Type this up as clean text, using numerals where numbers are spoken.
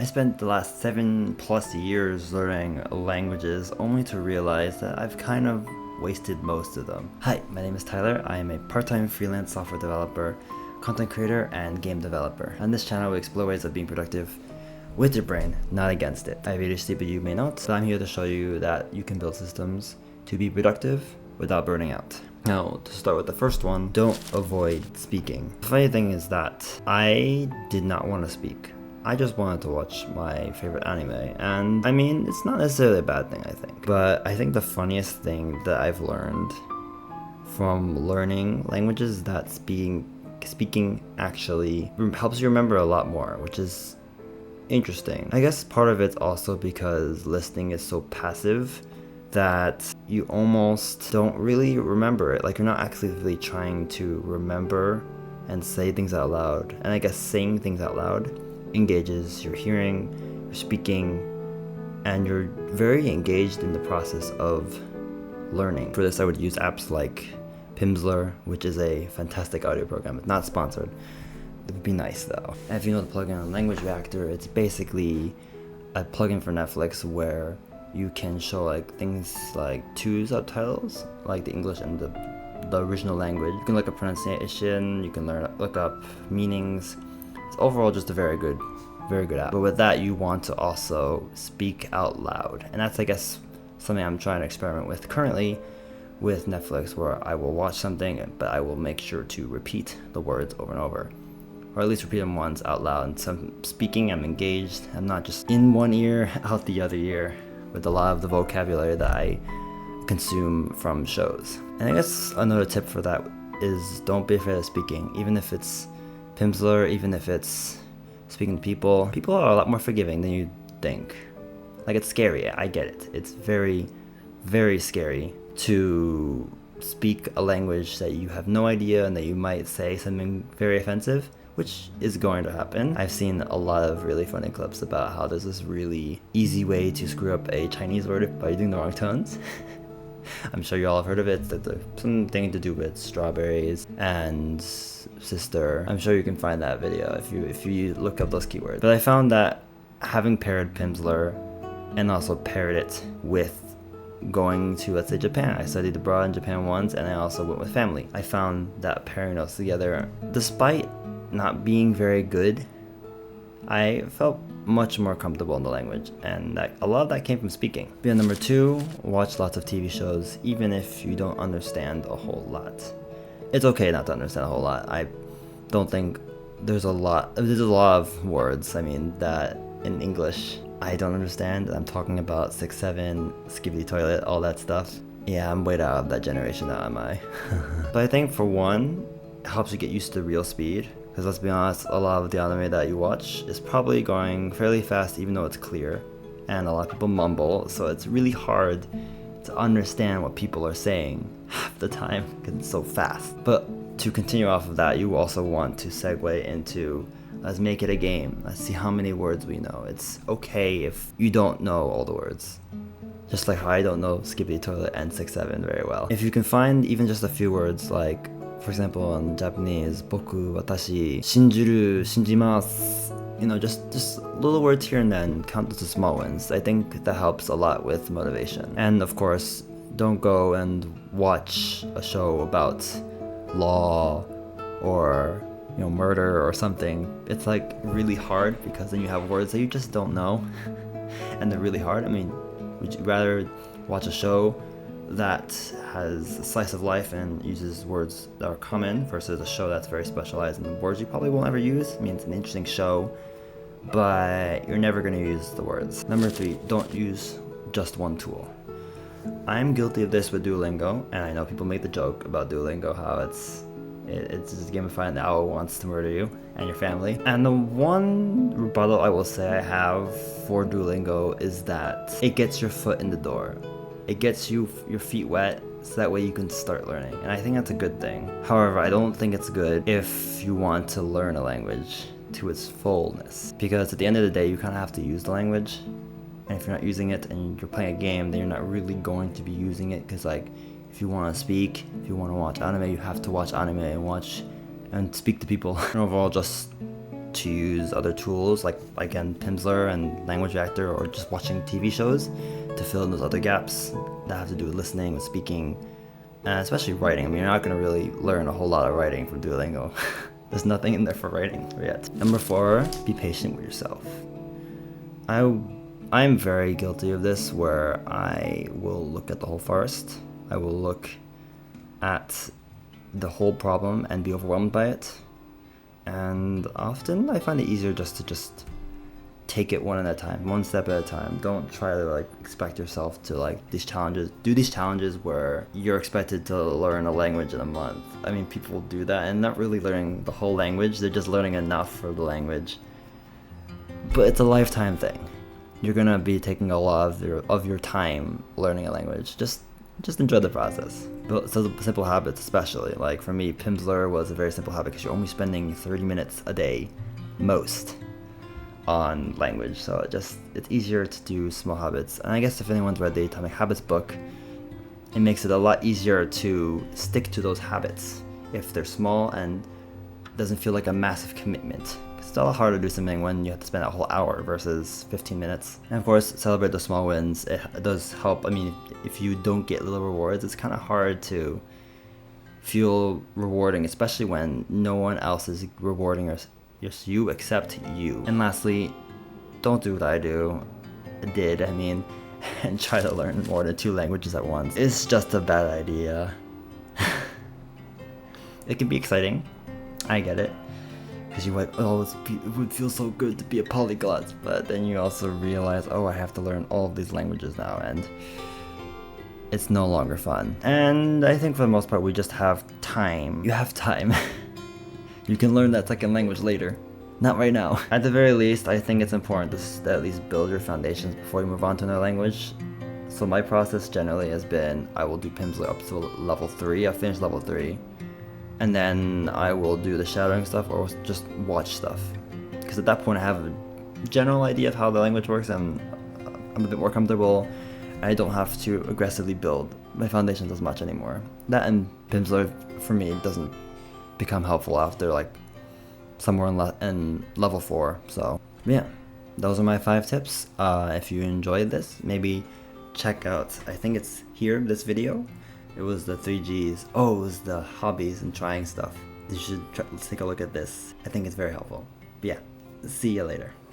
I spent the last 7+ years learning languages only to realize that I've kind of wasted most of them. Hi, my name is Tyler. I am a part-time freelance software developer, content creator, and game developer. On this channel, we explore ways of being productive with your brain, not against it. I have ADHD, but you may not, so I'm here to show you that you can build systems to be productive without burning out. Now, to start with the first one, don't avoid speaking. The funny thing is that I did not want to speak. I just wanted to watch my favorite anime, and I mean, it's not necessarily a bad thing, I think. But I think the funniest thing that I've learned from learning languages is that speaking actually helps you remember a lot more, which is interesting. I guess part of it's also because listening is so passive that you almost don't really remember it. Like, you're not actively trying to remember and say things out loud. And I guess saying things out loud engages your hearing, your speaking, and you're very engaged in the process of learning. For this, I would use apps like Pimsleur, which is a fantastic audio program. It's not sponsored. It would be nice though. And if you know the plugin on Language Reactor, it's basically a plugin for Netflix where you can show like things like two subtitles, like the English and the original language. You can look up pronunciation, you can look up meanings. It's overall just a very good app. But with that, you want to also speak out loud. And that's, I guess, something I'm trying to experiment with currently with Netflix, where I will watch something, but I will make sure to repeat the words over and over. Or at least repeat them once out loud. And so I'm speaking, I'm engaged. I'm not just in one ear, out the other ear, with a lot of the vocabulary that I consume from shows. And I guess another tip for that is don't be afraid of speaking, even if it's Pimsleur, even if it's speaking to people. People are a lot more forgiving than you think. Like, it's scary, I get it. It's very, very scary to speak a language that you have no idea and that you might say something very offensive, which is going to happen. I've seen a lot of really funny clips about how there's this really easy way to screw up a Chinese word by using the wrong tones. I'm sure you all have heard of it. That there's something to do with strawberries and sister. I'm sure you can find that video if you look up those keywords. But I found that having paired Pimsleur and also paired it with going to, let's say, Japan. I studied abroad in Japan once, and I also went with family. I found that pairing those together, despite not being very good, I felt much more comfortable in the language, and a lot of that came from speaking. But number 2, watch lots of TV shows, even if you don't understand a whole lot. It's okay not to understand a whole lot. I don't think there's a lot of words, I mean, that in English I don't understand. I'm talking about 6-7, skibbity toilet, all that stuff. Yeah, I'm way out of that generation now, am I? But I think for one, it helps you get used to real speed. Because let's be honest, a lot of the anime that you watch is probably going fairly fast, even though it's clear. And a lot of people mumble, so it's really hard to understand what people are saying half the time because it's so fast. But to continue off of that, you also want to segue into, let's make it a game. Let's see how many words we know. It's okay if you don't know all the words. Just like how I don't know skibbity toilet and 6-7 very well. If you can find even just a few words, like, for example, in Japanese, boku, watashi, shinjuru, shinjimasu, you know, just little words here and then, count those as small ones. I think that helps a lot with motivation. And of course, don't go and watch a show about law or, you know, murder or something. It's like really hard because then you have words that you just don't know and they're really hard. I mean, would you rather watch a show that has a slice of life and uses words that are common versus a show that's very specialized in words you probably won't ever use? I mean, it's an interesting show, but you're never going to use the words. Number 3, don't use just one tool. I'm guilty of this with Duolingo, and I know people make the joke about Duolingo, how it's just gamified and the owl wants to murder you and your family. And the one rebuttal I will say I have for Duolingo is that it gets your foot in the door. It gets your feet wet, so that way you can start learning. And I think that's a good thing. However, I don't think it's good if you want to learn a language to its fullness. Because at the end of the day, you kind of have to use the language. And if you're not using it and you're playing a game, then you're not really going to be using it. Because, like, if you want to speak, if you want to watch anime, you have to watch anime and speak to people. And overall, just to use other tools like again Pimsleur and Language Reactor, or just watching TV shows to fill in those other gaps that have to do with listening, with speaking, and especially writing. I mean, you're not going to really learn a whole lot of writing from Duolingo. There's nothing in there for writing yet. Number 4, be patient with yourself. I'm very guilty of this, where I will look at the whole forest. I will look at the whole problem and be overwhelmed by it. And often I find it easier just to take it one at a time, one step at a time. Don't try to like expect yourself to like do these challenges where you're expected to learn a language in a month. I mean, people do that and not really learning the whole language. They're just learning enough for the language. But it's a lifetime thing. You're gonna be taking a lot of your time learning a language. Just enjoy the process. Build simple habits, especially. Like for me, Pimsleur was a very simple habit because you're only spending 30 minutes a day, most, on language. So it's easier to do small habits. And I guess if anyone's read the Atomic Habits book, it makes it a lot easier to stick to those habits if they're small and doesn't feel like a massive commitment. It's a lot harder to do something when you have to spend a whole hour versus 15 minutes. And of course, celebrate the small wins. It does help. I mean, if you don't get little rewards, it's kind of hard to feel rewarding, especially when no one else is rewarding you except you. And lastly, don't do what I did, and try to learn more than 2 languages at once. It's just a bad idea. It can be exciting, I get it, because you're like, oh, it would feel so good to be a polyglot, but then you also realize, oh, I have to learn all of these languages now, and it's no longer fun. And I think for the most part, we just have time. You have time. You can learn that second language later. Not right now. At the very least, I think it's important to at least build your foundations before you move on to another language. So my process generally has been, I will do Pimsleur up to level 3. I'll finish level 3. And then I will do the shadowing stuff or just watch stuff. Because at that point I have a general idea of how the language works and I'm a bit more comfortable. I don't have to aggressively build my foundations as much anymore. That and Pimsleur, for me, doesn't become helpful after like somewhere in level 4. So yeah, those are my 5 tips. If you enjoyed this, maybe check out, I think it's here, this video. It was the 3 Gs. Oh, it was the hobbies and trying stuff. You should let's take a look at this. I think it's very helpful. But yeah, see you later.